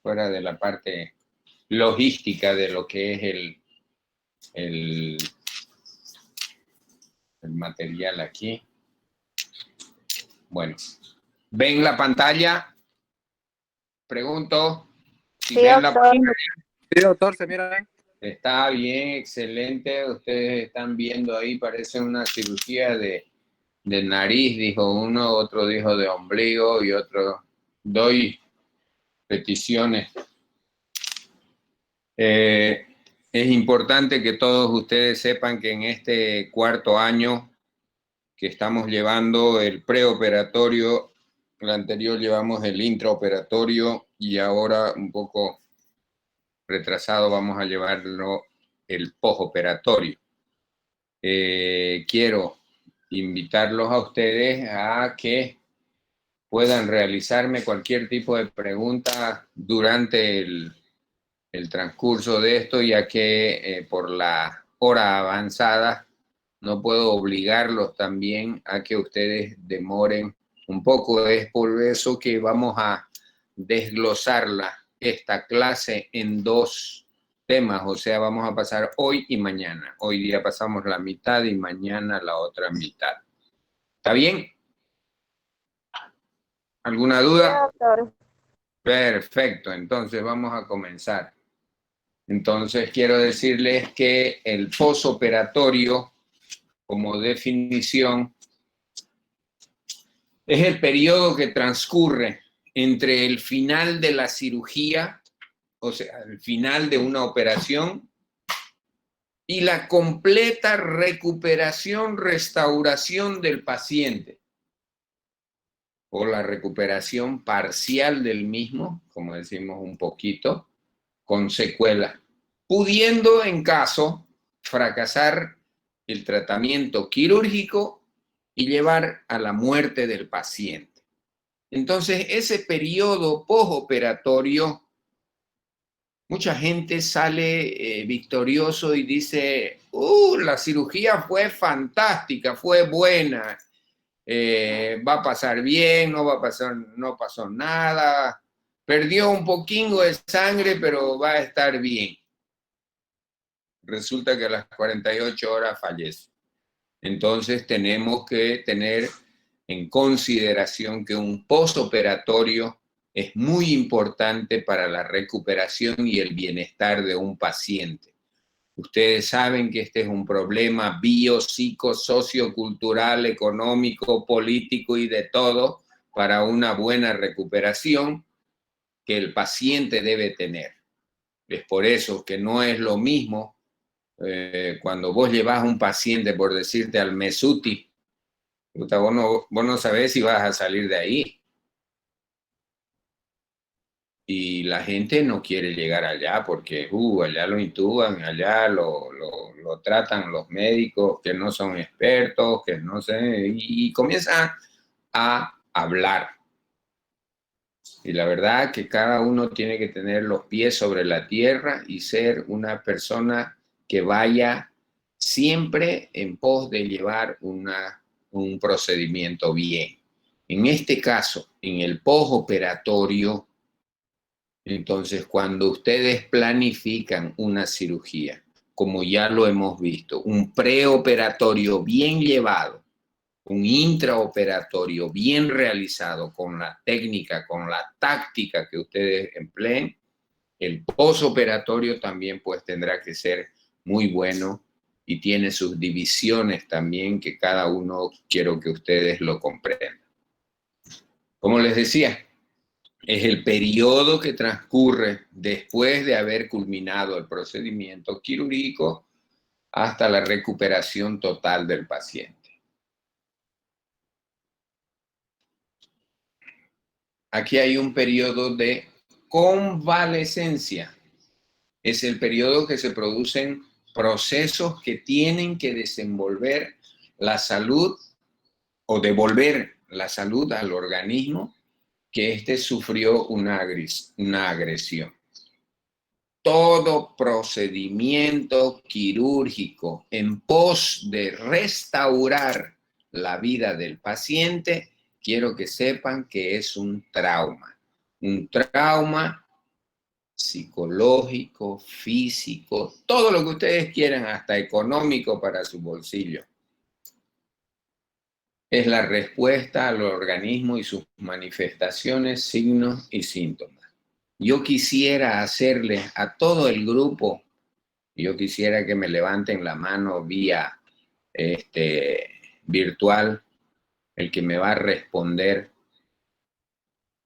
fuera de la parte logística de lo que es el material aquí. Bueno, ¿ven la pantalla? Pregunto si Sí, ven la doctor. pantalla. Sí, doctor, se mira bien. Está bien, excelente. Ustedes están viendo ahí, parece una cirugía de nariz, dijo uno, otro dijo de ombligo y otro. Doy peticiones. Es importante que todos ustedes sepan que en este cuarto año que estamos llevando el preoperatorio, el anterior llevamos el intraoperatorio y ahora un poco retrasado vamos a llevarlo el postoperatorio. Quiero invitarlos a ustedes a que puedan realizarme cualquier tipo de pregunta durante el transcurso de esto, ya que por la hora avanzada no puedo obligarlos también a que ustedes demoren un poco. Es por eso que vamos a desglosar esta clase en dos temas, o sea, vamos a pasar hoy y mañana. Hoy día pasamos la mitad y mañana la otra mitad. ¿Está bien? ¿Alguna Sí, duda? doctor. Perfecto, entonces vamos a comenzar. Entonces quiero decirles que el postoperatorio, como definición, es el periodo que transcurre entre el final de la cirugía, o sea, el final de una operación, y la completa recuperación, restauración del paciente, o la recuperación parcial del mismo, como decimos un poquito, con secuelas, pudiendo en caso fracasar el tratamiento quirúrgico y llevar a la muerte del paciente. Entonces, ese periodo postoperatorio, mucha gente sale victorioso y dice, la cirugía fue fantástica, fue buena, va a pasar bien, no pasó nada, perdió un poquito de sangre, pero va a estar bien. Resulta que a las 48 horas fallece. Entonces tenemos que tener en consideración que un postoperatorio es muy importante para la recuperación y el bienestar de un paciente. Ustedes saben que este es un problema bio, psico, sociocultural, económico, político y de todo para una buena recuperación que el paciente debe tener. Es por eso que no es lo mismo cuando vos llevas a un paciente, por decirte, al Mesuti, vos no sabés si vas a salir de ahí. Y la gente no quiere llegar allá porque allá lo intuban, allá lo tratan los médicos que no son expertos, que no sé, y comienzan a hablar. Y la verdad que cada uno tiene que tener los pies sobre la tierra y ser una persona que vaya siempre en pos de llevar un procedimiento bien. En este caso, en el postoperatorio, entonces cuando ustedes planifican una cirugía, como ya lo hemos visto, un preoperatorio bien llevado, un intraoperatorio bien realizado con la técnica, con la táctica que ustedes empleen, el postoperatorio también pues tendrá que ser muy bueno y tiene sus divisiones también que cada uno quiero que ustedes lo comprendan. Como les decía, es el periodo que transcurre después de haber culminado el procedimiento quirúrgico hasta la recuperación total del paciente. Aquí hay un periodo de convalescencia. Es el periodo que se producen procesos que tienen que desenvolver la salud o devolver la salud al organismo que éste sufrió una agresión. Todo procedimiento quirúrgico en pos de restaurar la vida del paciente, quiero que sepan que es un trauma. un trauma psicológico, físico, todo lo que ustedes quieran, hasta económico para su bolsillo. Es la respuesta al organismo y sus manifestaciones, signos y síntomas. Yo quisiera hacerles a todo el grupo, yo quisiera que me levanten la mano vía virtual, el que me va a responder.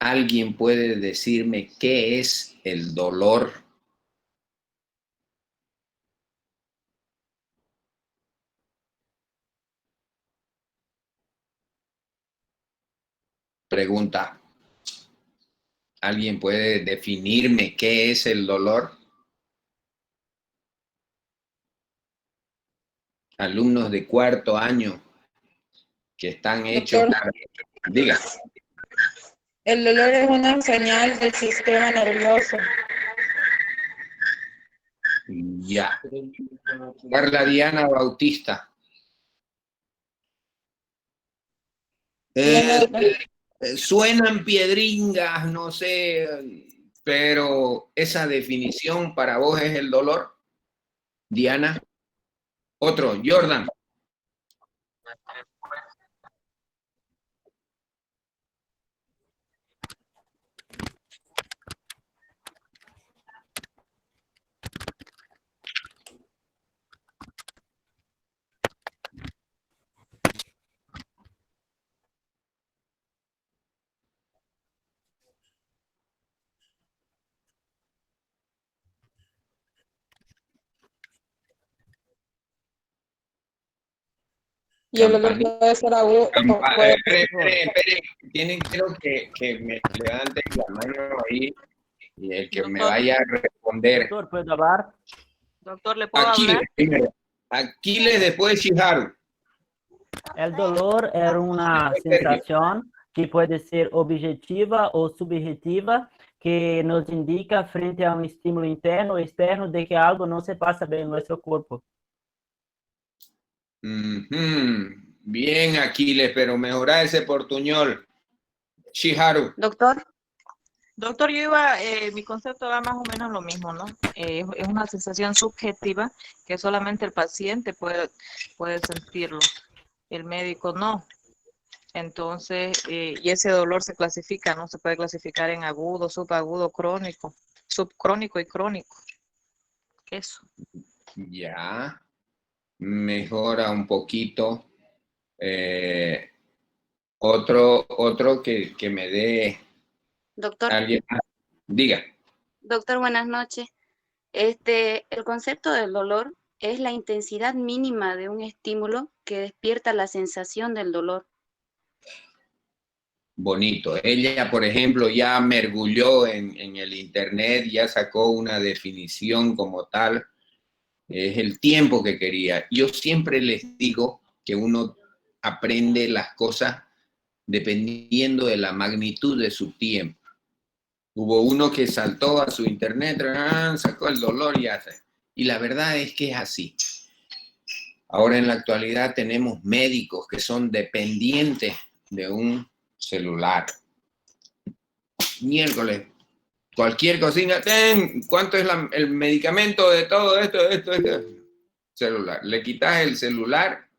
¿Alguien puede decirme qué es el dolor? Pregunta. ¿Alguien puede definirme qué es el dolor? Alumnos de cuarto año que están hechos Doctor, para... Diga. el dolor es una señal del sistema nervioso. Ya. Carla Diana Bautista. Dígame, doctor. Suenan piedringas, no sé, pero esa definición para vos es el dolor. Diana. Otro, Jordan. Y el dolor puede ser agudo, puede ser... Espere. Quiero que me levanten la mano ahí y el que me Doctor. vaya a responder. Doctor, ¿puedo hablar? Doctor, ¿le puedo Aquiles, hablar? primero. Aquiles, después Shiharu. El dolor es una sensación que puede ser objetiva o subjetiva que nos indica frente a un estímulo interno o externo de que algo no se pasa bien en nuestro cuerpo. Bien, Aquiles, pero mejora ese portuñol. Shiharu. Doctor, mi concepto va más o menos lo mismo, ¿no? Es una sensación subjetiva que solamente el paciente puede sentirlo, el médico no. Entonces, y ese dolor se clasifica, ¿no? Se puede clasificar en agudo, subagudo, crónico, subcrónico y crónico. Eso. Ya. Mejora un poquito. Otro que me dé Doctor, alguien. Diga. doctor, buenas noches. El concepto del dolor es la intensidad mínima de un estímulo que despierta la sensación del dolor. Bonito. Ella, por ejemplo, ya mergulló en el internet, ya sacó una definición como tal. Es el tiempo que quería. Yo siempre les digo que uno aprende las cosas dependiendo de la magnitud de su tiempo. Hubo uno que saltó a su internet, sacó el dolor y hace. Y la verdad es que es así. Ahora en la actualidad tenemos médicos que son dependientes de un celular. Miércoles, cualquier cocina, ¿cuánto es el medicamento de todo esto? Celular. Le quitas el celular.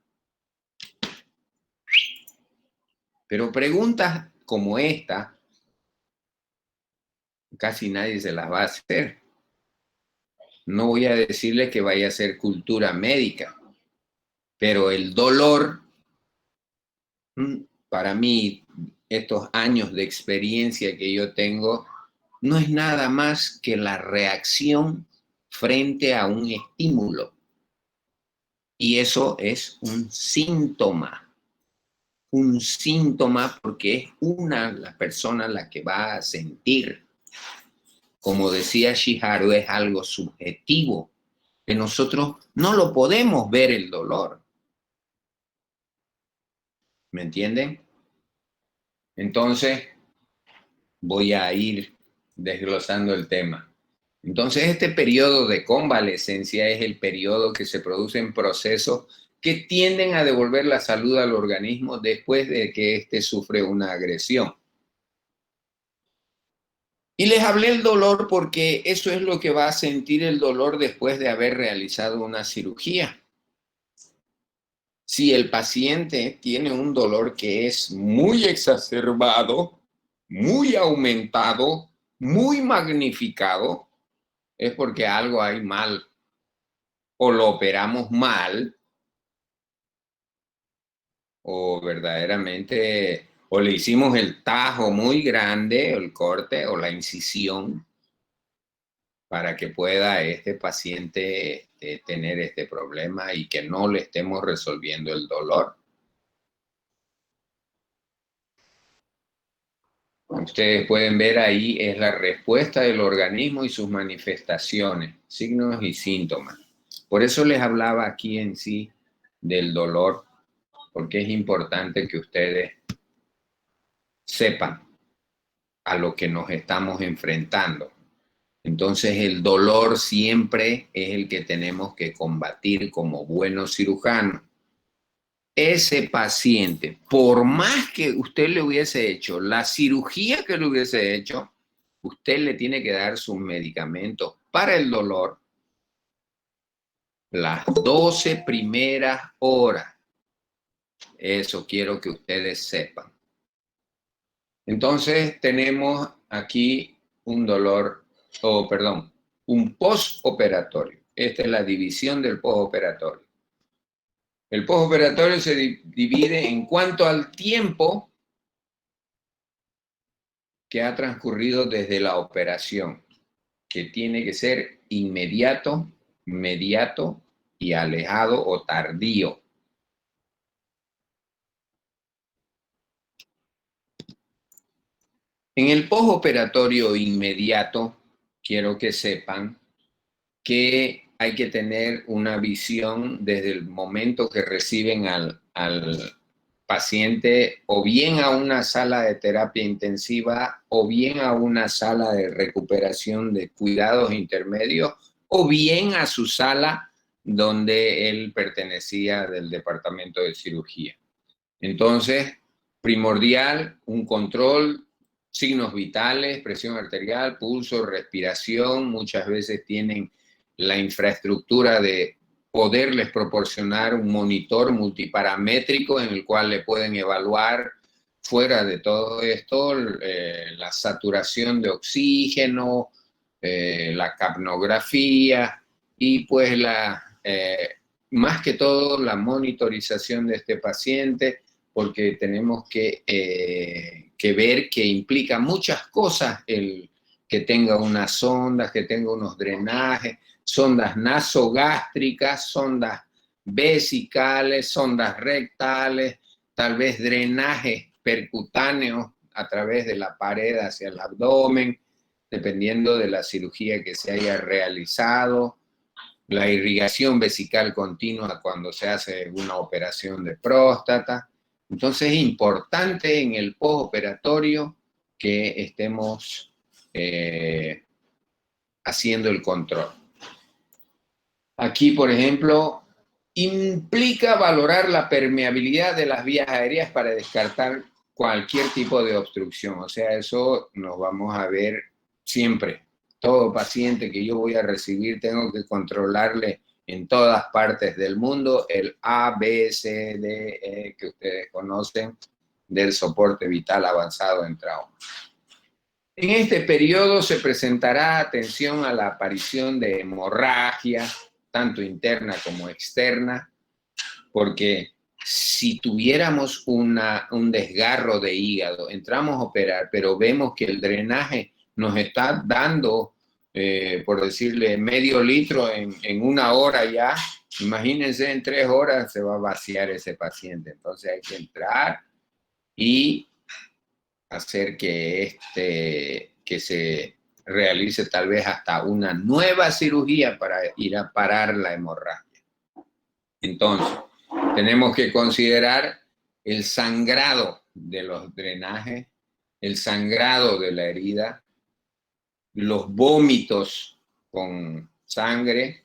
Pero preguntas como esta, casi nadie se las va a hacer. No voy a decirle que vaya a ser cultura médica, pero el dolor, para mí, estos años de experiencia que yo tengo, no es nada más que la reacción frente a un estímulo. Y eso es un síntoma porque es la persona la que va a sentir. Como decía Shiharu, es algo subjetivo, que nosotros no lo podemos ver el dolor. ¿Me entienden? Entonces, voy a ir desglosando el tema. Entonces, este periodo de convalescencia es el periodo que se producen procesos que tienden a devolver la salud al organismo después de que éste sufre una agresión. Y les hablé del dolor porque eso es lo que va a sentir el dolor después de haber realizado una cirugía. Si el paciente tiene un dolor que es muy exacerbado, muy aumentado, muy magnificado, es porque algo hay mal. O lo operamos mal, o verdaderamente, o le hicimos el tajo muy grande, o el corte, o la incisión, para que pueda este paciente tener este problema y que no le estemos resolviendo el dolor. Ustedes pueden ver ahí es la respuesta del organismo y sus manifestaciones, signos y síntomas. Por eso les hablaba aquí en sí del dolor, porque es importante que ustedes sepan a lo que nos estamos enfrentando. Entonces el dolor siempre es el que tenemos que combatir como buenos cirujanos. Ese paciente, por más que usted le hubiese hecho la cirugía que le hubiese hecho, usted le tiene que dar sus medicamentos para el dolor las 12 primeras horas. Eso quiero que ustedes sepan. Entonces tenemos aquí un dolor, perdón, un postoperatorio. Esta es la división del postoperatorio. El postoperatorio se divide en cuanto al tiempo que ha transcurrido desde la operación, que tiene que ser inmediato, mediato y alejado o tardío. En el postoperatorio inmediato, quiero que sepan que hay que tener una visión desde el momento que reciben al paciente o bien a una sala de terapia intensiva o bien a una sala de recuperación de cuidados intermedios o bien a su sala donde él pertenecía del departamento de cirugía. Entonces, primordial, un control, signos vitales, presión arterial, pulso, respiración, muchas veces tienen la infraestructura de poderles proporcionar un monitor multiparamétrico en el cual le pueden evaluar fuera de todo esto la saturación de oxígeno, la capnografía y pues más que todo la monitorización de este paciente, porque tenemos que ver que implica muchas cosas el que tenga unas sondas, que tenga unos drenajes, sondas nasogástricas, sondas vesicales, sondas rectales, tal vez drenajes percutáneos a través de la pared hacia el abdomen, dependiendo de la cirugía que se haya realizado, la irrigación vesical continua cuando se hace una operación de próstata. Entonces es importante en el postoperatorio que estemos haciendo el control. Aquí, por ejemplo, implica valorar la permeabilidad de las vías aéreas para descartar cualquier tipo de obstrucción. O sea, eso nos vamos a ver siempre. Todo paciente que yo voy a recibir tengo que controlarle en todas partes del mundo el A, B, C, D, E que ustedes conocen del soporte vital avanzado en trauma. En este periodo se presentará atención a la aparición de hemorragia, tanto interna como externa, porque si tuviéramos un desgarro de hígado, entramos a operar, pero vemos que el drenaje nos está dando, por decirle, medio litro en una hora ya, imagínense en 3 horas se va a vaciar ese paciente. Entonces hay que entrar y hacer que se realice tal vez hasta una nueva cirugía para ir a parar la hemorragia. Entonces, tenemos que considerar el sangrado de los drenajes, el sangrado de la herida, los vómitos con sangre,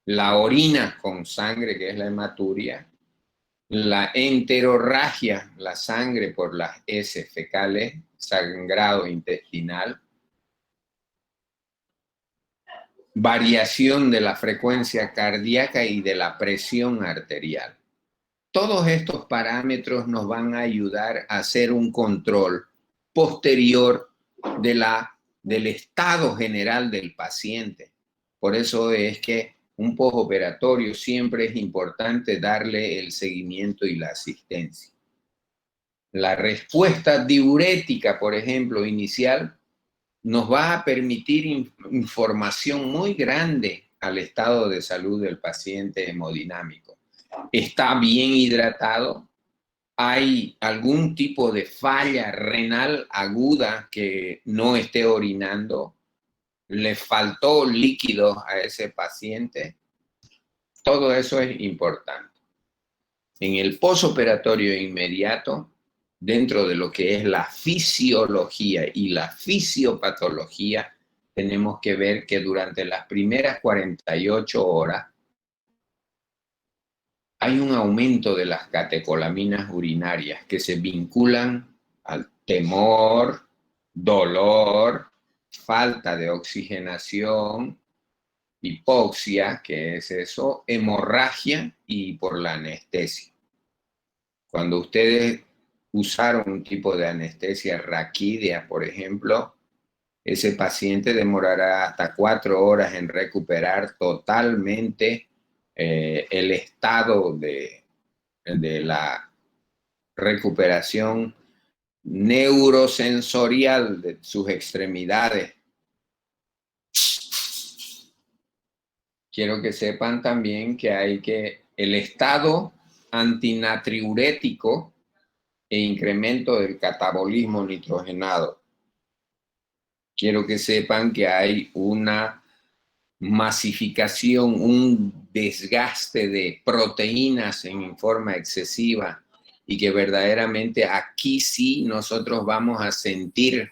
la orina con sangre, que es la hematuria, la enterorragia, la sangre por las heces fecales, sangrado intestinal, variación de la frecuencia cardíaca y de la presión arterial. Todos estos parámetros nos van a ayudar a hacer un control posterior del estado general del paciente. Por eso es que un postoperatorio siempre es importante darle el seguimiento y la asistencia. La respuesta diurética, por ejemplo, inicial, nos va a permitir información muy grande al estado de salud del paciente hemodinámico. ¿Está bien hidratado? ¿Hay algún tipo de falla renal aguda que no esté orinando? ¿Le faltó líquido a ese paciente? Todo eso es importante. En el postoperatorio inmediato, dentro de lo que es la fisiología y la fisiopatología, tenemos que ver que durante las primeras 48 horas hay un aumento de las catecolaminas urinarias que se vinculan al temor, dolor, falta de oxigenación, hipoxia, que es eso, hemorragia y por la anestesia. Cuando ustedes usaron un tipo de anestesia raquídea, por ejemplo, ese paciente demorará hasta 4 horas en recuperar totalmente el estado de la recuperación neurosensorial de sus extremidades. Quiero que sepan también que el estado antinatriurético e incremento del catabolismo nitrogenado. Quiero que sepan que hay una masificación, un desgaste de proteínas en forma excesiva y que verdaderamente aquí sí nosotros vamos a sentir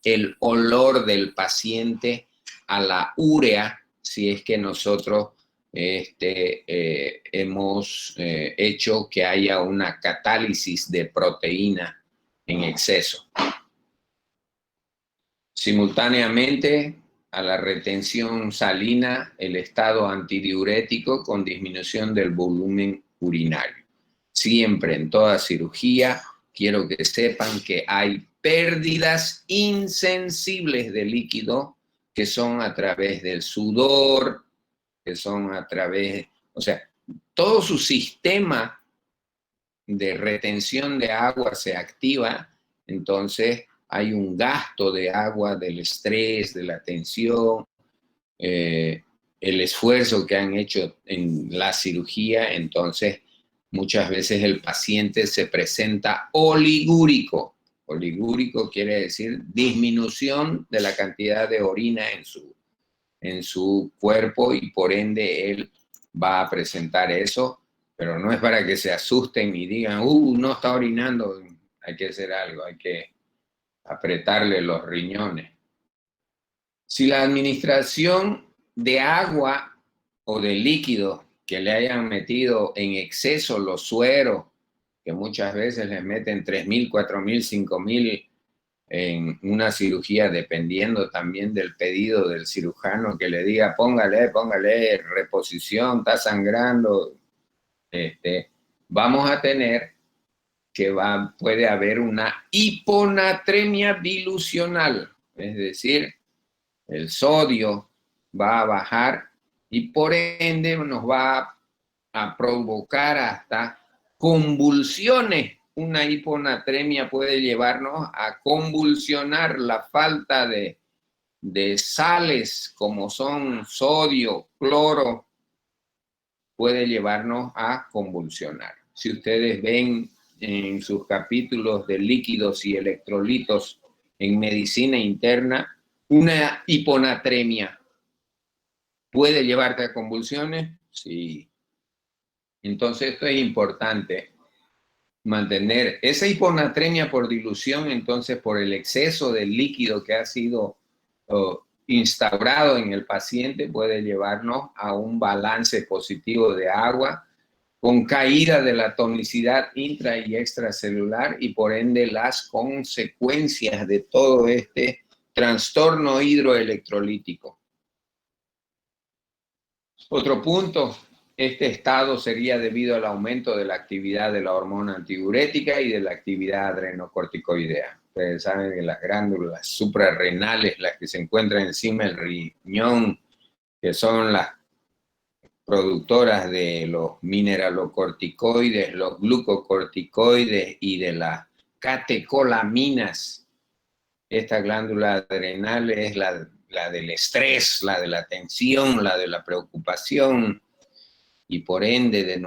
el olor del paciente a la urea si es que nosotros hemos hecho que haya una catálisis de proteína en exceso. Simultáneamente a la retención salina, el estado antidiurético con disminución del volumen urinario. Siempre en toda cirugía quiero que sepan que hay pérdidas insensibles de líquido que son a través del sudor, que son a través, o sea, todo su sistema de retención de agua se activa, entonces hay un gasto de agua del estrés, de la tensión, el esfuerzo que han hecho en la cirugía, entonces muchas veces el paciente se presenta oligúrico. Oligúrico quiere decir disminución de la cantidad de orina en su cuerpo y por ende él va a presentar eso, pero no es para que se asusten y digan, no está orinando, hay que hacer algo, hay que apretarle los riñones. Si la administración de agua o de líquido que le hayan metido en exceso los sueros, que muchas veces les meten 3.000, 4.000, 5.000 en una cirugía, dependiendo también del pedido del cirujano que le diga, póngale reposición, está sangrando, vamos a tener que puede haber una hiponatremia dilucional, es decir, el sodio va a bajar y por ende nos va a provocar hasta convulsiones. Una hiponatremia puede llevarnos a convulsionar. La falta de sales como son sodio, cloro, puede llevarnos a convulsionar. Si ustedes ven en sus capítulos de líquidos y electrolitos en medicina interna, una hiponatremia puede llevarte a convulsiones. Sí. Entonces esto es importante, mantener esa hiponatremia por dilución, entonces por el exceso de líquido que ha sido instaurado en el paciente, puede llevarnos a un balance positivo de agua, con caída de la tonicidad intra y extracelular y por ende las consecuencias de todo este trastorno hidroelectrolítico. Otro punto, este estado sería debido al aumento de la actividad de la hormona antidiurética y de la actividad adrenocorticoidea. Ustedes saben que las glándulas suprarrenales, las que se encuentran encima del riñón, que son las productoras de los mineralocorticoides, los glucocorticoides y de las catecolaminas. Esta glándula adrenal es la del estrés, la de la tensión, la de la preocupación y por ende de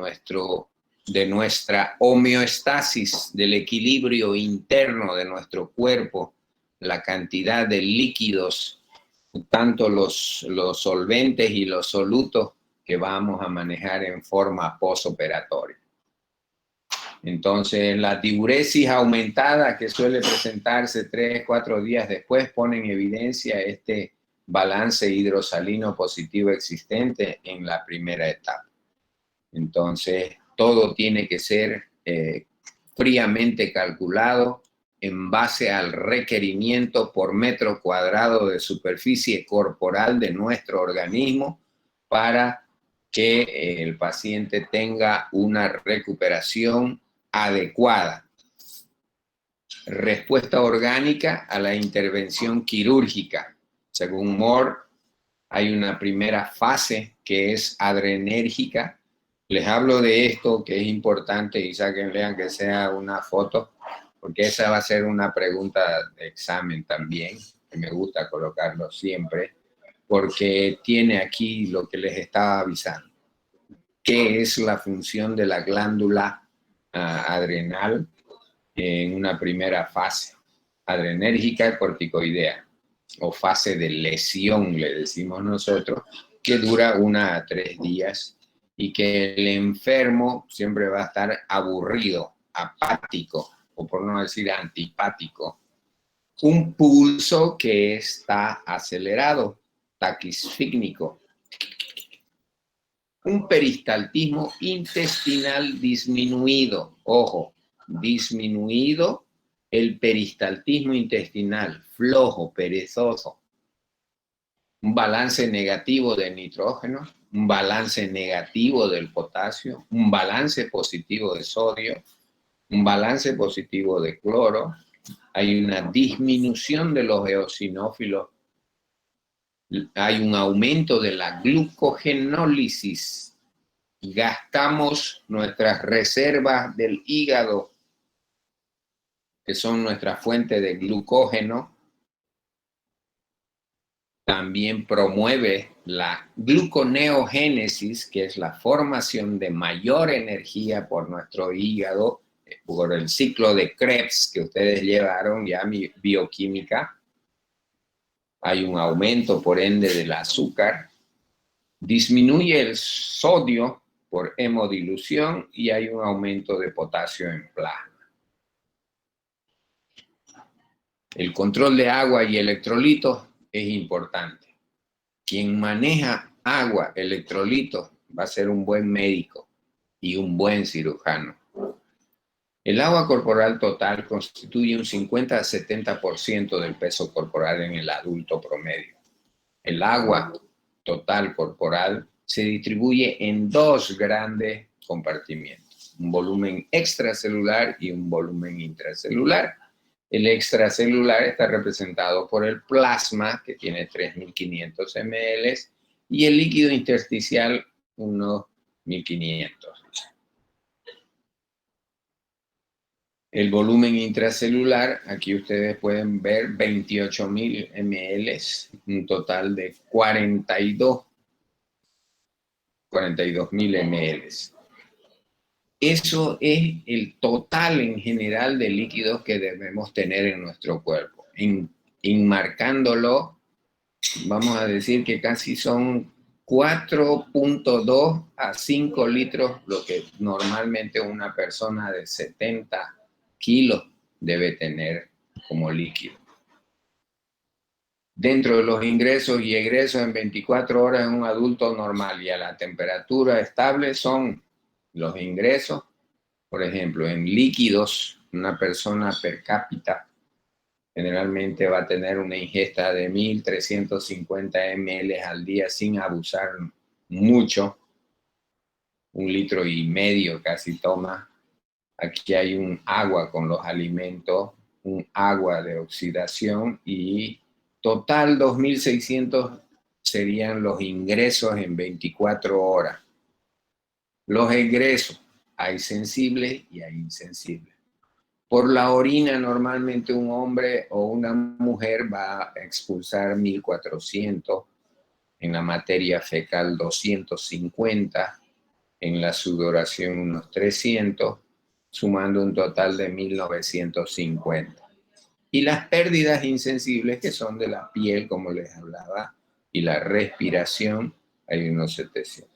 nuestra homeostasis, del equilibrio interno de nuestro cuerpo, la cantidad de líquidos, tanto los solventes y los solutos que vamos a manejar en forma posoperatoria. Entonces, la diuresis aumentada que suele presentarse 3-4 días después pone en evidencia este balance hidrosalino positivo existente en la primera etapa. Entonces, todo tiene que ser fríamente calculado en base al requerimiento por metro cuadrado de superficie corporal de nuestro organismo para que el paciente tenga una recuperación adecuada. Respuesta orgánica a la intervención quirúrgica. Según Moore, hay una primera fase que es adrenérgica. Les hablo de esto que es importante y sáquenle aunque sea una foto, porque esa va a ser una pregunta de examen también, que me gusta colocarlo siempre, porque tiene aquí lo que les estaba avisando. ¿Qué es la función de la glándula adrenal en una primera fase? Adrenérgica corticoidea, o fase de lesión, le decimos nosotros, que dura 1 a 3 días y que el enfermo siempre va a estar aburrido, apático, o por no decir antipático. Un pulso que está acelerado, taquisfícnico. Un peristaltismo intestinal disminuido, ojo, disminuido el peristaltismo intestinal, flojo, perezoso. Un balance negativo de nitrógeno, un balance negativo del potasio, un balance positivo de sodio, un balance positivo de cloro. Hay una disminución de los eosinófilos. Hay un aumento de la glucogenólisis. Gastamos nuestras reservas del hígado, que son nuestra fuente de glucógeno. También promueve la gluconeogénesis, que es la formación de mayor energía por nuestro hígado, por el ciclo de Krebs que ustedes llevaron ya bioquímica. Hay un aumento, por ende, del azúcar. Disminuye el sodio por hemodilución y hay un aumento de potasio en plasma. El control de agua y electrolitos es importante. Quien maneja agua, electrolitos, va a ser un buen médico y un buen cirujano. El agua corporal total constituye un 50 a 70% del peso corporal en el adulto promedio. El agua total corporal se distribuye en 2 grandes compartimientos, un volumen extracelular y un volumen intracelular. El extracelular está representado por el plasma, que tiene 3.500 ml, y el líquido intersticial, unos 1.500. El volumen intracelular, aquí ustedes pueden ver 28.000 ml, un total de 42.000 ml. Eso es el total en general de líquidos que debemos tener en nuestro cuerpo. Enmarcándolo, vamos a decir que casi son 4.2 a 5 litros, lo que normalmente una persona de 70 kilos debe tener como líquido. Dentro de los ingresos y egresos en 24 horas en un adulto normal y a la temperatura estable son los ingresos, por ejemplo, en líquidos, una persona per cápita generalmente va a tener una ingesta de 1.350 ml al día sin abusar mucho, 1,5 litros casi toma. Aquí hay un agua con los alimentos, un agua de oxidación y total 2.600 serían los ingresos en 24 horas. Los egresos, hay sensibles y hay insensibles. Por la orina, normalmente un hombre o una mujer va a expulsar 1.400, en la materia fecal 250, en la sudoración unos 300, sumando un total de 1.950. Y las pérdidas insensibles, que son de la piel, como les hablaba, y la respiración, hay unos 700.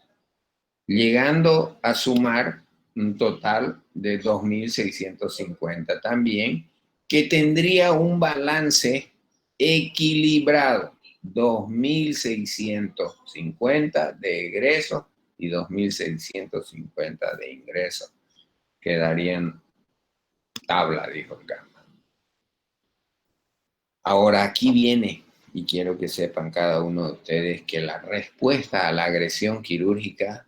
Llegando a sumar un total de 2.650 también, que tendría un balance equilibrado, 2.650 de egresos y 2.650 de ingresos. Quedarían tabla, dijo el Gama. Ahora aquí viene, y quiero que sepan cada uno de ustedes, que la respuesta a la agresión quirúrgica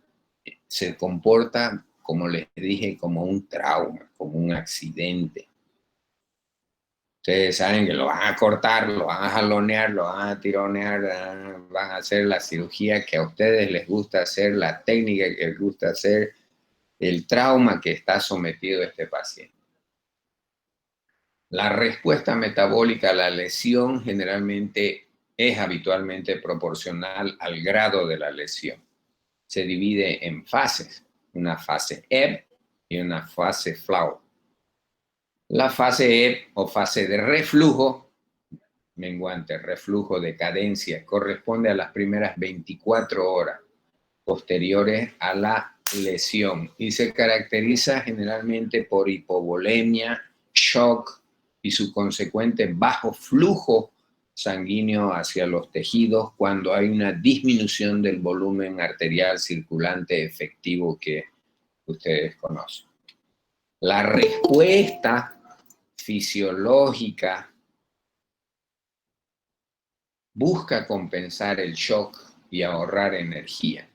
se comporta, como les dije, como un trauma, como un accidente. Ustedes saben que lo van a cortar, lo van a jalonear, lo van a tironear, van a hacer la cirugía que a ustedes les gusta hacer, la técnica que les gusta hacer, el trauma que está sometido este paciente. La respuesta metabólica a la lesión generalmente es habitualmente proporcional al grado de la lesión. Se divide en fases, una fase ebb y una fase flow. La fase ebb o fase de reflujo, menguante, reflujo, decadencia, corresponde a las primeras 24 horas posteriores a la lesión y se caracteriza generalmente por hipovolemia, shock y su consecuente bajo flujo sanguíneo hacia los tejidos cuando hay una disminución del volumen arterial circulante efectivo que ustedes conocen. La respuesta fisiológica busca compensar el shock y ahorrar energía.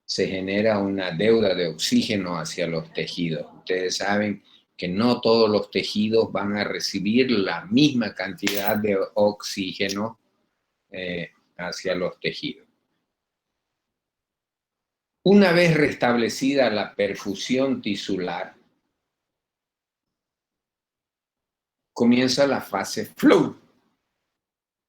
Se genera una deuda de oxígeno hacia los tejidos. Ustedes saben que no todos los tejidos van a recibir la misma cantidad de oxígeno hacia los tejidos. Una vez restablecida la perfusión tisular, comienza la fase flow.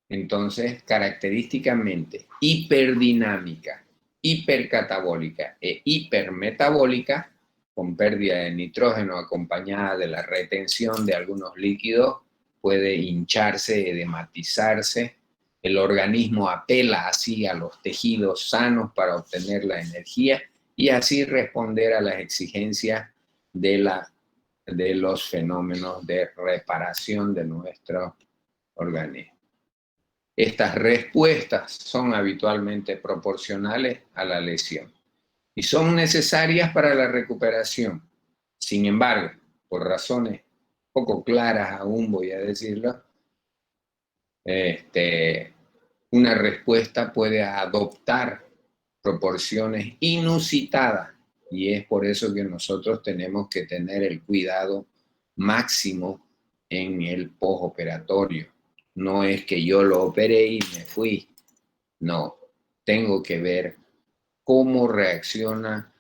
Entonces, característicamente hiperdinámica, hipercatabólica e hipermetabólica, con pérdida de nitrógeno acompañada de la retención de algunos líquidos, puede hincharse, edematizarse. El organismo apela así a los tejidos sanos para obtener la energía y así responder a las exigencias de los fenómenos de reparación de nuestro organismo. Estas respuestas son habitualmente proporcionales a la lesión y son necesarias para la recuperación. Sin embargo, por razones poco claras aún voy a decirlo, una respuesta puede adoptar proporciones inusitadas y es por eso que nosotros tenemos que tener el cuidado máximo en el postoperatorio. No es que yo lo operé y me fui. No, tengo que ver cómo reacciona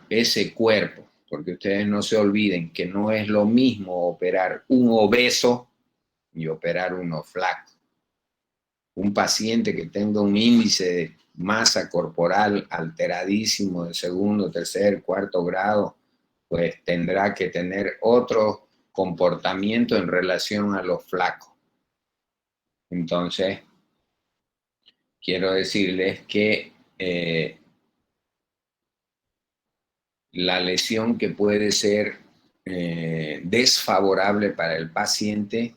ese cuerpo, porque ustedes no se olviden que no es lo mismo operar un obeso y operar uno flaco. Un paciente que tenga un índice de masa corporal alteradísimo de segundo, tercer, cuarto grado, pues tendrá que tener otro comportamiento en relación a los flacos. Entonces, quiero decirles que la lesión que puede ser desfavorable para el paciente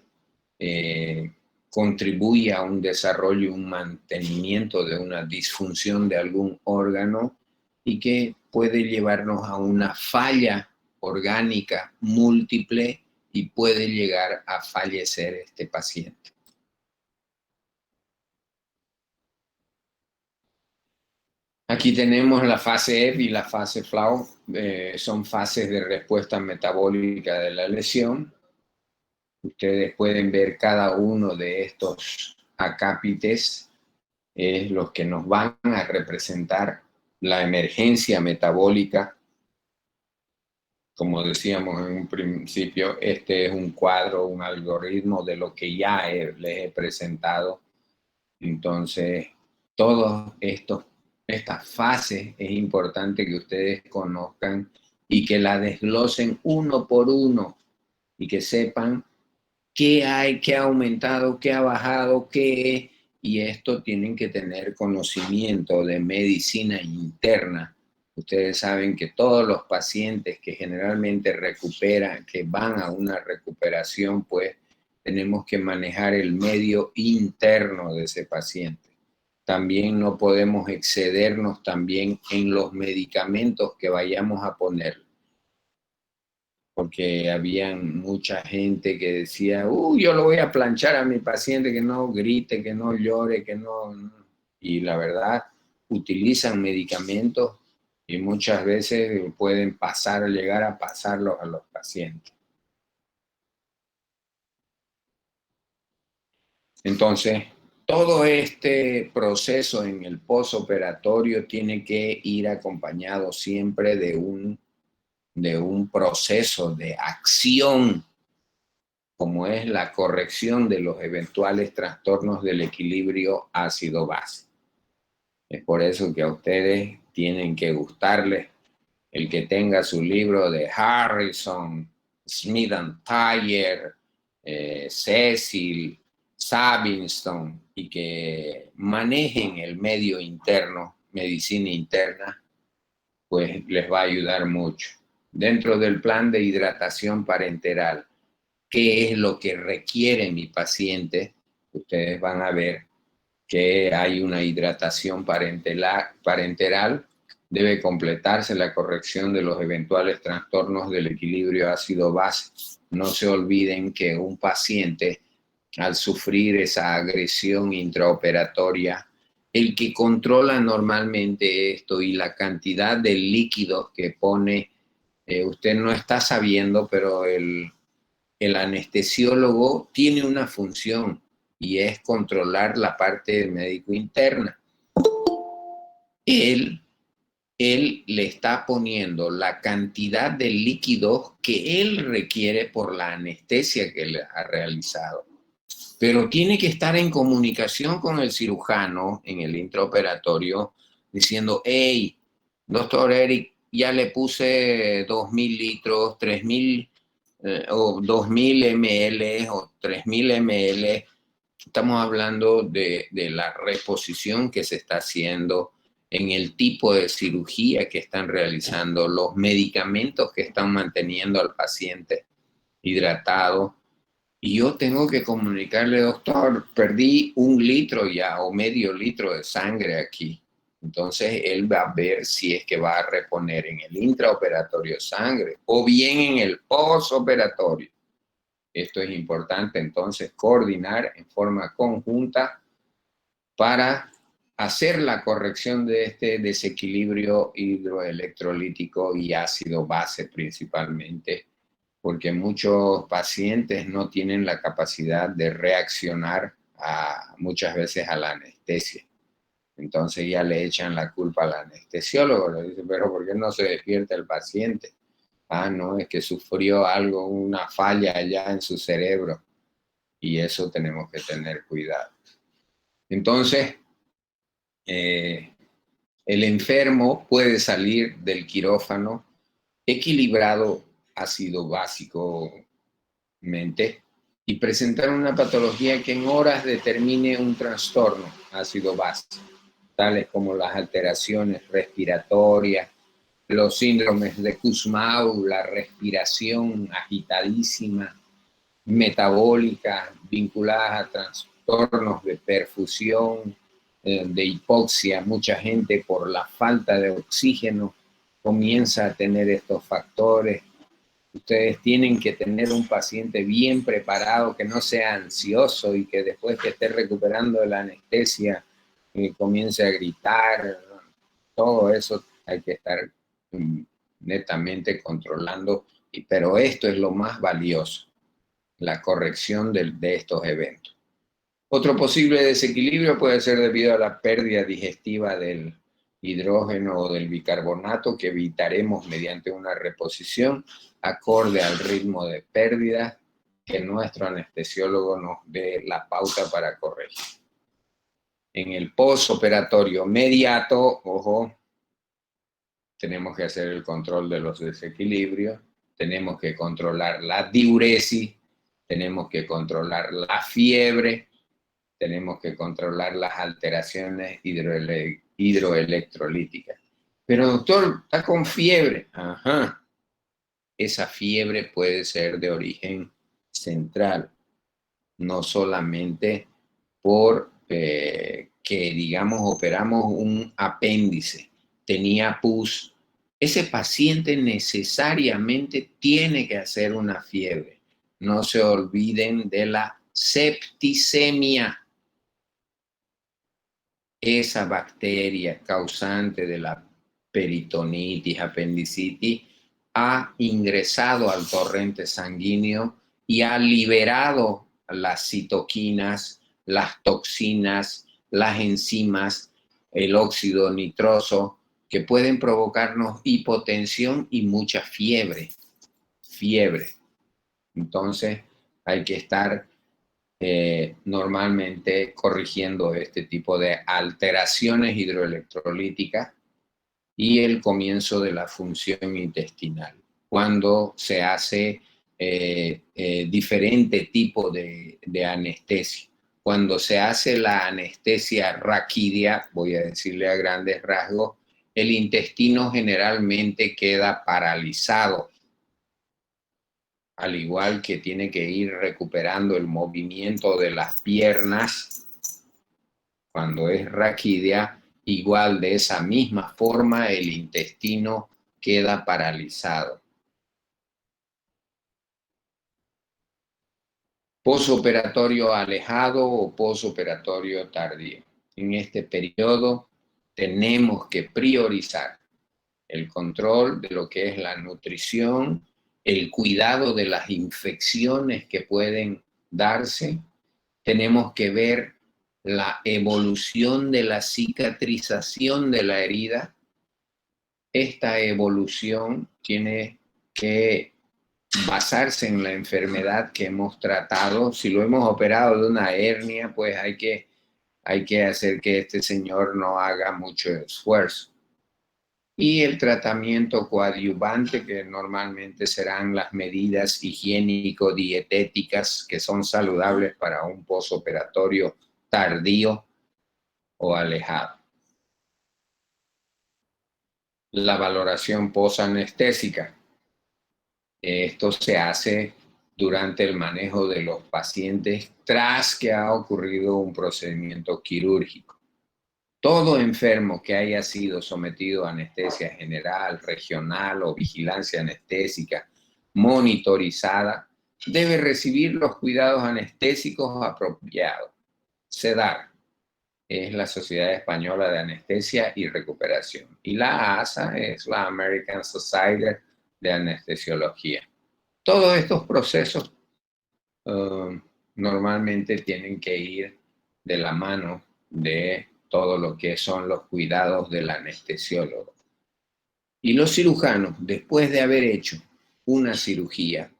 contribuye a un desarrollo y un mantenimiento de una disfunción de algún órgano y que puede llevarnos a una falla orgánica múltiple y puede llegar a fallecer este paciente. Aquí tenemos la fase F y la fase FLAW, son fases de respuesta metabólica de la lesión. Ustedes pueden ver cada uno de estos acápites, es los que nos van a representar la emergencia metabólica. Como decíamos en un principio, este es un cuadro, un algoritmo de lo que ya les he presentado. Entonces, todas estas fases es importante que ustedes conozcan y que la desglosen uno por uno y que sepan qué hay, qué ha aumentado, qué ha bajado, qué es. Y esto tienen que tener conocimiento de medicina interna. Ustedes saben que todos los pacientes que generalmente recuperan, que van a una recuperación, pues tenemos que manejar el medio interno de ese paciente. También no podemos excedernos también en los medicamentos que vayamos a poner, porque había mucha gente que decía, yo lo voy a planchar a mi paciente, que no grite, que no llore, que no... Y la verdad, utilizan medicamentos y muchas veces pueden llegar a pasarlos a los pacientes. Entonces, todo este proceso en el posoperatorio tiene que ir acompañado siempre de un proceso de acción, como es la corrección de los eventuales trastornos del equilibrio ácido-base. Es por eso que a ustedes tienen que gustarles el que tenga su libro de Harrison, Smith and Thayer, Cecil, Sabinson, y que manejen el medio interno, medicina interna, pues les va a ayudar mucho. Dentro del plan de hidratación parenteral, ¿qué es lo que requiere mi paciente? Ustedes van a ver que hay una hidratación parenteral. Debe completarse la corrección de los eventuales trastornos del equilibrio ácido-base. No se olviden que un paciente, al sufrir esa agresión intraoperatoria, el que controla normalmente esto y la cantidad de líquidos que pone, usted no está sabiendo, pero el anestesiólogo tiene una función y es controlar la parte médico interna. Él le está poniendo la cantidad de líquidos que él requiere por la anestesia que le ha realizado. Pero tiene que estar en comunicación con el cirujano en el intraoperatorio diciendo, hey, doctor Eric, ya le puse 2.000 litros, 3.000 o 2.000 ml o 3.000 ml. Estamos hablando de la reposición que se está haciendo en el tipo de cirugía que están realizando, los medicamentos que están manteniendo al paciente hidratado. Y yo tengo que comunicarle, doctor, perdí 1 litro ya o medio litro de sangre aquí. Entonces él va a ver si es que va a reponer en el intraoperatorio sangre o bien en el posoperatorio. Esto es importante entonces coordinar en forma conjunta para hacer la corrección de este desequilibrio hidroelectrolítico y ácido-base principalmente, porque muchos pacientes no tienen la capacidad de reaccionar muchas veces a la anestesia. Entonces ya le echan la culpa al anestesiólogo, le dicen, pero ¿por qué no se despierta el paciente? No, es que sufrió algo, una falla allá en su cerebro, y eso tenemos que tener cuidado. Entonces, el enfermo puede salir del quirófano equilibrado ácido básicamente y presentar una patología que en horas determine un trastorno ácido básico, tales como las alteraciones respiratorias, los síndromes de Kussmaul, la respiración agitadísima, metabólica, vinculadas a trastornos de perfusión, de hipoxia. Mucha gente por la falta de oxígeno comienza a tener estos factores. Ustedes tienen que tener un paciente bien preparado, que no sea ansioso y que después que esté recuperando de la anestesia comience a gritar. todo eso hay que estar netamente controlando, pero esto es lo más valioso, la corrección de estos eventos. Otro posible desequilibrio puede ser debido a la pérdida digestiva del hidrógeno o del bicarbonato que evitaremos mediante una reposición acorde al ritmo de pérdida que nuestro anestesiólogo nos dé la pauta para corregir. En el postoperatorio inmediato, ojo, tenemos que hacer el control de los desequilibrios, tenemos que controlar la diuresis, tenemos que controlar la fiebre, tenemos que controlar las alteraciones hidroelectrolíticas. Pero doctor, está con fiebre. Ajá. Esa fiebre puede ser de origen central, no solamente por que, digamos, operamos un apéndice, tenía pus. Ese paciente necesariamente tiene que hacer una fiebre. No se olviden de la septicemia. Esa bacteria causante de la peritonitis, apendicitis, ha ingresado al torrente sanguíneo y ha liberado las citoquinas, las toxinas, las enzimas, el óxido nitroso, que pueden provocarnos hipotensión y mucha fiebre. Entonces hay que estar normalmente corrigiendo este tipo de alteraciones hidroelectrolíticas y el comienzo de la función intestinal. Cuando se hace diferente tipo de anestesia. Cuando se hace la anestesia raquídea, voy a decirle a grandes rasgos, el intestino generalmente queda paralizado, al igual que tiene que ir recuperando el movimiento de las piernas. Cuando es raquídea, igual de esa misma forma el intestino queda paralizado. Posoperatorio alejado o posoperatorio tardío. En este periodo tenemos que priorizar el control de lo que es la nutrición, el cuidado de las infecciones que pueden darse. Tenemos que ver la evolución de la cicatrización de la herida. Esta evolución tiene que basarse en la enfermedad que hemos tratado. Si lo hemos operado de una hernia, pues hay que hacer que este señor no haga mucho esfuerzo. Y el tratamiento coadyuvante, que normalmente serán las medidas higiénico-dietéticas que son saludables para un posoperatorio tardío o alejado. La valoración posanestésica. Esto se hace durante el manejo de los pacientes tras que ha ocurrido un procedimiento quirúrgico. Todo enfermo que haya sido sometido a anestesia general, regional o vigilancia anestésica monitorizada debe recibir los cuidados anestésicos apropiados. SEDAR es la Sociedad Española de Anestesia y Recuperación y la ASA es la American Society de Anestesiología. Todos estos procesos normalmente tienen que ir de la mano de todo lo que son los cuidados del anestesiólogo. Y los cirujanos, después de haber hecho una cirugía,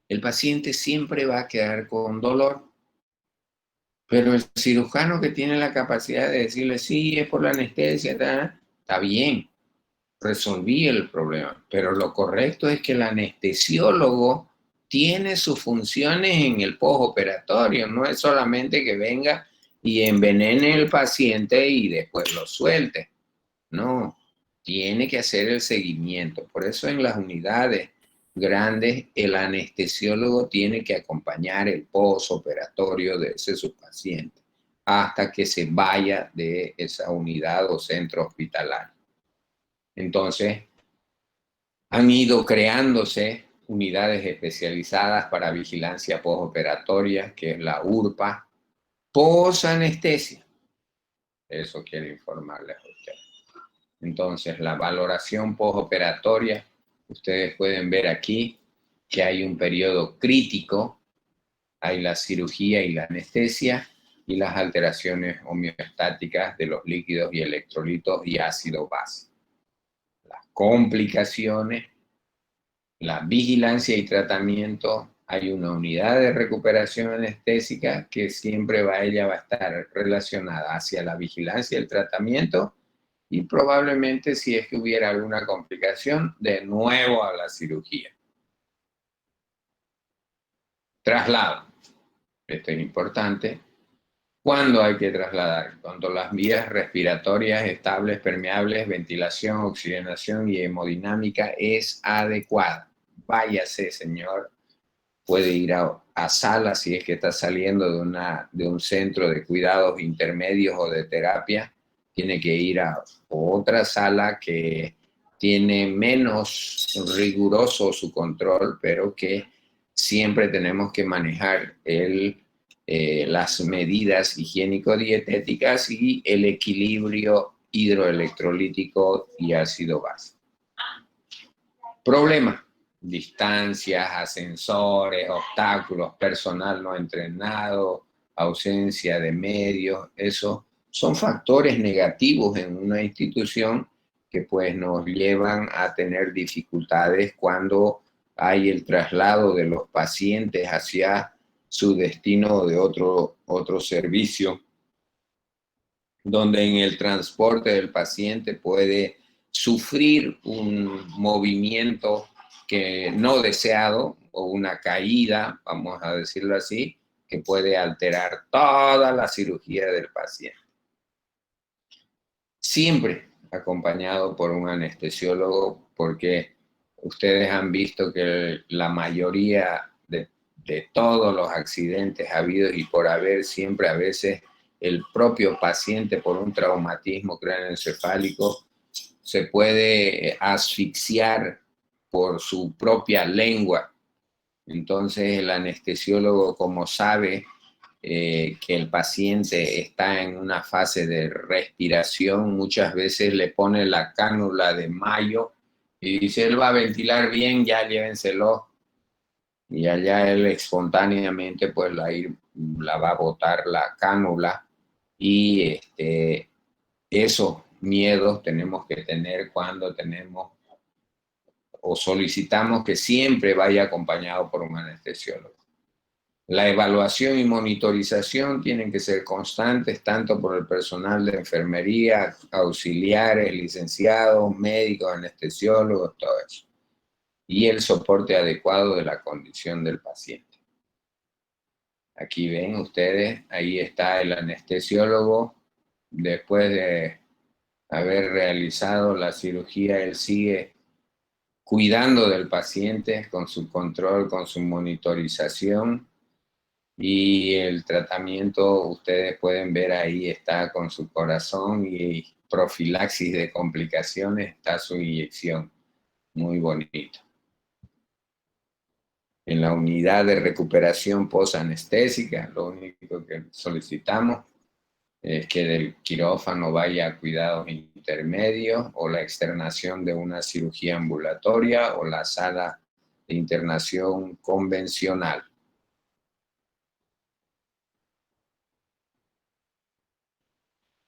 el paciente siempre va a quedar con dolor, pero el cirujano que tiene la capacidad de decirle, sí, es por la anestesia, está bien, resolví el problema, pero lo correcto es que el anestesiólogo tiene sus funciones en el postoperatorio, no es solamente que venga y envenene el paciente y después lo suelte. No, tiene que hacer el seguimiento. Por eso en las unidades grandes el anestesiólogo tiene que acompañar el postoperatorio de ese subpaciente hasta que se vaya de esa unidad o centro hospitalario. Entonces, han ido creándose unidades especializadas para vigilancia postoperatoria, que es la URPA, posanestesia. Eso quiero informarles a ustedes. Entonces, la valoración postoperatoria, ustedes pueden ver aquí que hay un periodo crítico, hay la cirugía y la anestesia y las alteraciones homeostáticas de los líquidos y electrolitos y ácido base. Las complicaciones, la vigilancia y tratamiento, hay una unidad de recuperación anestésica que siempre ella va a estar relacionada hacia la vigilancia y el tratamiento y probablemente si es que hubiera alguna complicación, de nuevo a la cirugía. Traslado. Esto es importante. ¿Cuándo hay que trasladar? Cuando las vías respiratorias estables, permeables, ventilación, oxigenación y hemodinámica es adecuada. Váyase, señor. Puede ir a sala si es que está saliendo de un centro de cuidados intermedios o de terapia. Tiene que ir a otra sala que tiene menos riguroso su control, pero que siempre tenemos que manejar las medidas higiénico-dietéticas y el equilibrio hidroelectrolítico y ácido base. Problema: distancias, ascensores, obstáculos, personal no entrenado, ausencia de medios. Eso son factores negativos en una institución que pues nos llevan a tener dificultades cuando hay el traslado de los pacientes hacia su destino de otro servicio, donde en el transporte del paciente puede sufrir un movimiento que no deseado o una caída, vamos a decirlo así, que puede alterar toda la cirugía del paciente. Siempre acompañado por un anestesiólogo, porque ustedes han visto que la mayoría de todos los accidentes habidos y por haber, siempre a veces el propio paciente por un traumatismo craneoencefálico se puede asfixiar por su propia lengua. Entonces el anestesiólogo, como sabe que el paciente está en una fase de respiración, muchas veces le pone la cánula de mayo y dice, él va a ventilar bien, ya llévenselo. Y allá él espontáneamente pues la va a botar la cánula y esos miedos tenemos que tener cuando tenemos o solicitamos que siempre vaya acompañado por un anestesiólogo. La evaluación y monitorización tienen que ser constantes tanto por el personal de enfermería, auxiliares, licenciados, médicos, anestesiólogos, todo eso. Y el soporte adecuado de la condición del paciente. Aquí ven ustedes, ahí está el anestesiólogo. Después de haber realizado la cirugía, él sigue cuidando del paciente con su control, con su monitorización. Y el tratamiento, ustedes pueden ver ahí, está con su corazón y profilaxis de complicaciones, está su inyección. Muy bonito. En la unidad de recuperación posanestésica, lo único que solicitamos es que del quirófano vaya a cuidados intermedios o la externación de una cirugía ambulatoria o la sala de internación convencional.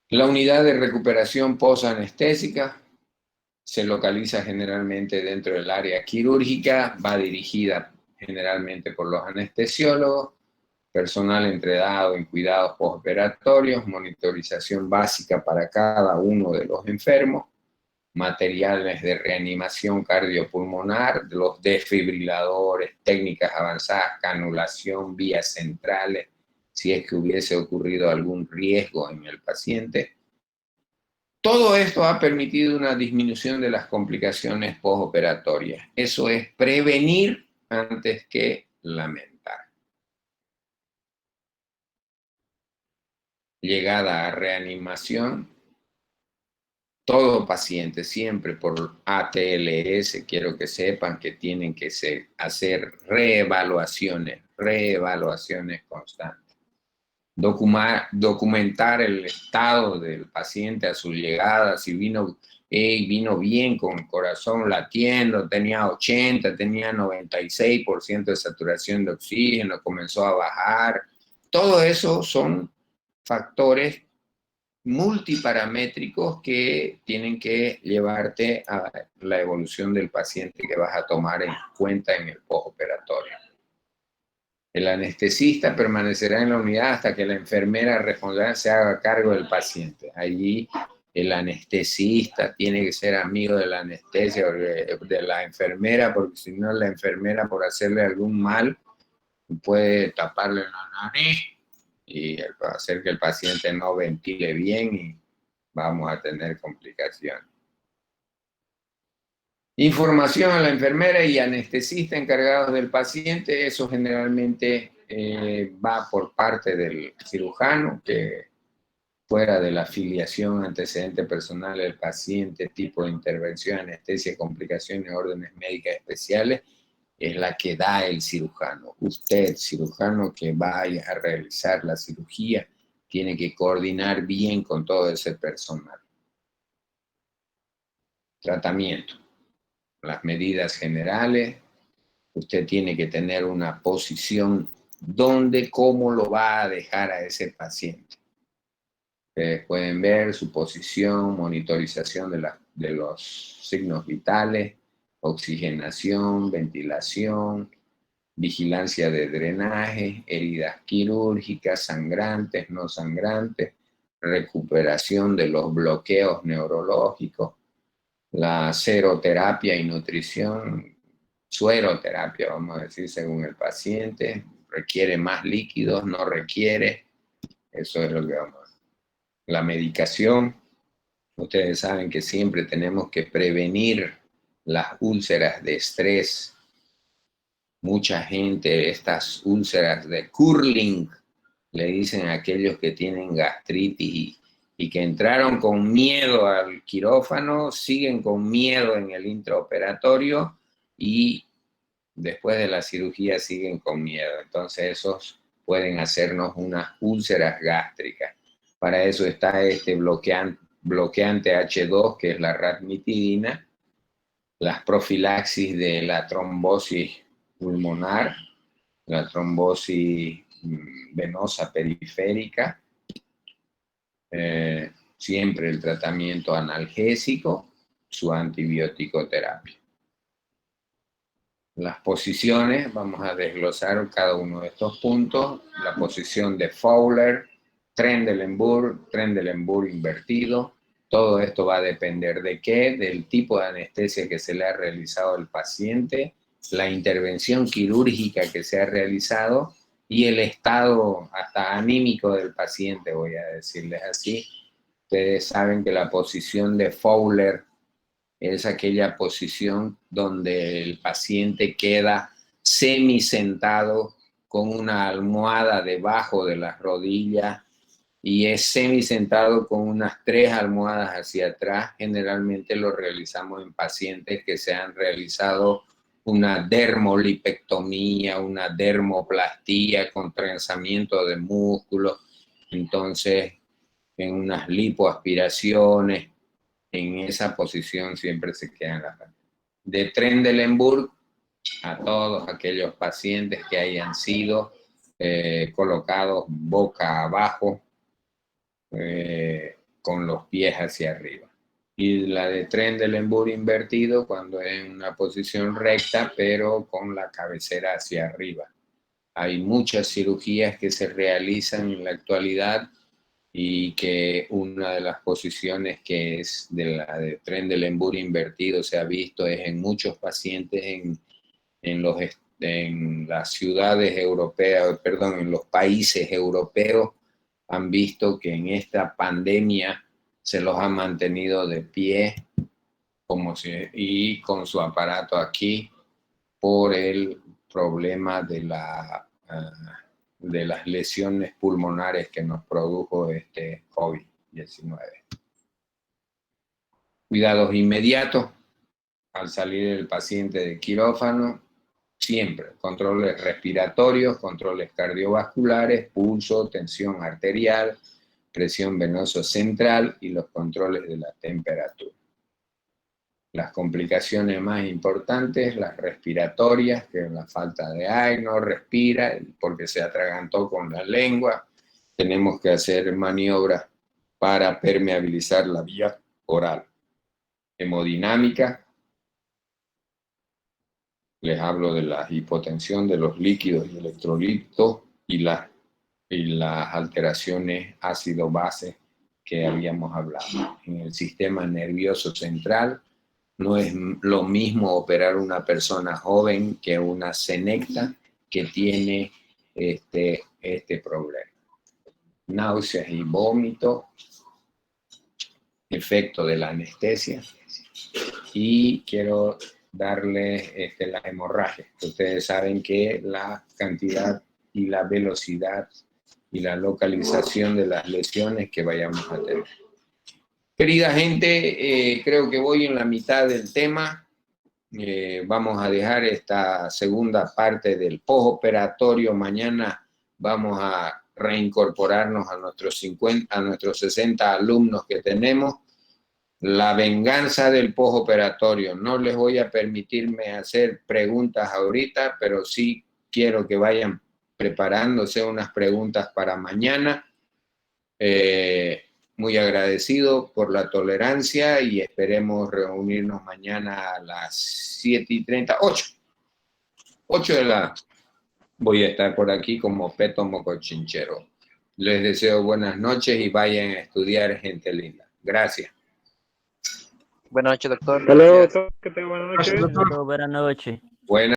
La unidad de recuperación posanestésica se localiza generalmente dentro del área quirúrgica, va dirigida generalmente por los anestesiólogos, personal entrenado en cuidados postoperatorios, monitorización básica para cada uno de los enfermos, materiales de reanimación cardiopulmonar, los desfibriladores, técnicas avanzadas, canulación, vías centrales, si es que hubiese ocurrido algún riesgo en el paciente. Todo esto ha permitido una disminución de las complicaciones postoperatorias. Eso es prevenir antes que lamentar. Llegada a reanimación, todo paciente, siempre por ATLS, quiero que sepan que tienen que hacer reevaluaciones constantes. documentar el estado del paciente a su llegada, si vino bien con el corazón latiendo, tenía 80, tenía 96% de saturación de oxígeno, comenzó a bajar. Todo eso son factores multiparamétricos que tienen que llevarte a la evolución del paciente que vas a tomar en cuenta en el postoperatorio. El anestesista permanecerá en la unidad hasta que la enfermera responsable se haga cargo del paciente. Allí el anestesista tiene que ser amigo de la anestesia, de la enfermera, porque si no la enfermera, por hacerle algún mal, puede taparle la nariz y hacer que el paciente no ventile bien y vamos a tener complicaciones. Información a la enfermera y anestesista encargados del paciente, eso generalmente va por parte del cirujano, que fuera de la afiliación, antecedente personal del paciente, tipo de intervención, anestesia, complicaciones, órdenes médicas especiales, es la que da el cirujano. Usted, cirujano que vaya a realizar la cirugía, tiene que coordinar bien con todo ese personal. Tratamiento. Las medidas generales, usted tiene que tener una posición donde, cómo lo va a dejar a ese paciente. Ustedes pueden ver su posición, monitorización de los signos vitales, oxigenación, ventilación, vigilancia de drenaje, heridas quirúrgicas, sangrantes, no sangrantes, recuperación de los bloqueos neurológicos, la seroterapia y nutrición, sueroterapia, vamos a decir, según el paciente, requiere más líquidos, no requiere, eso es lo que vamos a hacer. La medicación, ustedes saben que siempre tenemos que prevenir las úlceras de estrés. Mucha gente, estas úlceras de Curling, le dicen a aquellos que tienen gastritis y que entraron con miedo al quirófano, siguen con miedo en el intraoperatorio y después de la cirugía siguen con miedo. Entonces esos pueden hacernos unas úlceras gástricas. Para eso está este bloqueante H2, que es la ranitidina, las profilaxis de la trombosis pulmonar, la trombosis venosa periférica, siempre el tratamiento analgésico, su antibiótico terapia. Las posiciones, vamos a desglosar cada uno de estos puntos. La posición de Fowler, Trendelenburg invertido. Todo esto va a depender de qué, del tipo de anestesia que se le ha realizado al paciente, la intervención quirúrgica que se ha realizado y el estado hasta anímico del paciente, voy a decirles así. Ustedes saben que la posición de Fowler es aquella posición donde el paciente queda semisentado con una almohada debajo de las rodillas y es semisentado con unas 3 almohadas hacia atrás. Generalmente lo realizamos en pacientes que se han realizado una dermolipectomía, una dermoplastía con trenzamiento de músculos, entonces en unas lipoaspiraciones. En esa posición siempre se quedan las pacientes. De Trendelenburg a todos aquellos pacientes que hayan sido colocados boca abajo con los pies hacia arriba. Y la de Trendelenburg invertido cuando es en una posición recta pero con la cabecera hacia arriba. Hay muchas cirugías que se realizan en la actualidad y que una de las posiciones que es de la de Trendelenburg invertido se ha visto es en muchos pacientes en las ciudades europeas, perdón, en los países europeos, han visto que en esta pandemia se los ha mantenido de pie y con su aparato aquí por el problema de las lesiones pulmonares que nos produjo este COVID-19. Cuidados inmediatos al salir el paciente de quirófano, siempre, controles respiratorios, controles cardiovasculares, pulso, tensión arterial, presión venosa central y los controles de la temperatura. Las complicaciones más importantes, las respiratorias, que es la falta de aire, no respira porque se atragantó con la lengua. Tenemos que hacer maniobras para permeabilizar la vía oral. Hemodinámica, les hablo de la hipotensión de los líquidos y electrolitos y las alteraciones ácido-base que habíamos hablado. En el sistema nervioso central no es lo mismo operar una persona joven que una senecta que tiene este problema. Náuseas y vómito, efecto de la anestesia, y quiero darle la hemorragia. Ustedes saben que la cantidad y la velocidad y la localización de las lesiones que vayamos a tener. Querida gente, creo que voy en la mitad del tema. Vamos a dejar esta segunda parte del postoperatorio. Mañana vamos a reincorporarnos a nuestros 60 alumnos que tenemos. La venganza del postoperatorio. No les voy a permitirme hacer preguntas ahorita, pero sí quiero que vayan preparándose unas preguntas para mañana. Muy agradecido por la tolerancia y esperemos reunirnos mañana a las 7:30, 8 de la... Voy a estar por aquí como Peto Mocochinchero. Les deseo buenas noches y vayan a estudiar, gente linda. Gracias. Buenas noches, doctor. Hasta luego, Gracias. doctor. Que tenga buenas noches. Hasta luego, buenas noches. Buenas